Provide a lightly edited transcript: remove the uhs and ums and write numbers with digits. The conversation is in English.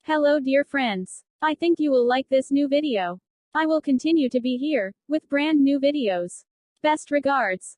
Hello dear friends. I think you will like this new video. I will continue to be here, with brand new videos. Best regards.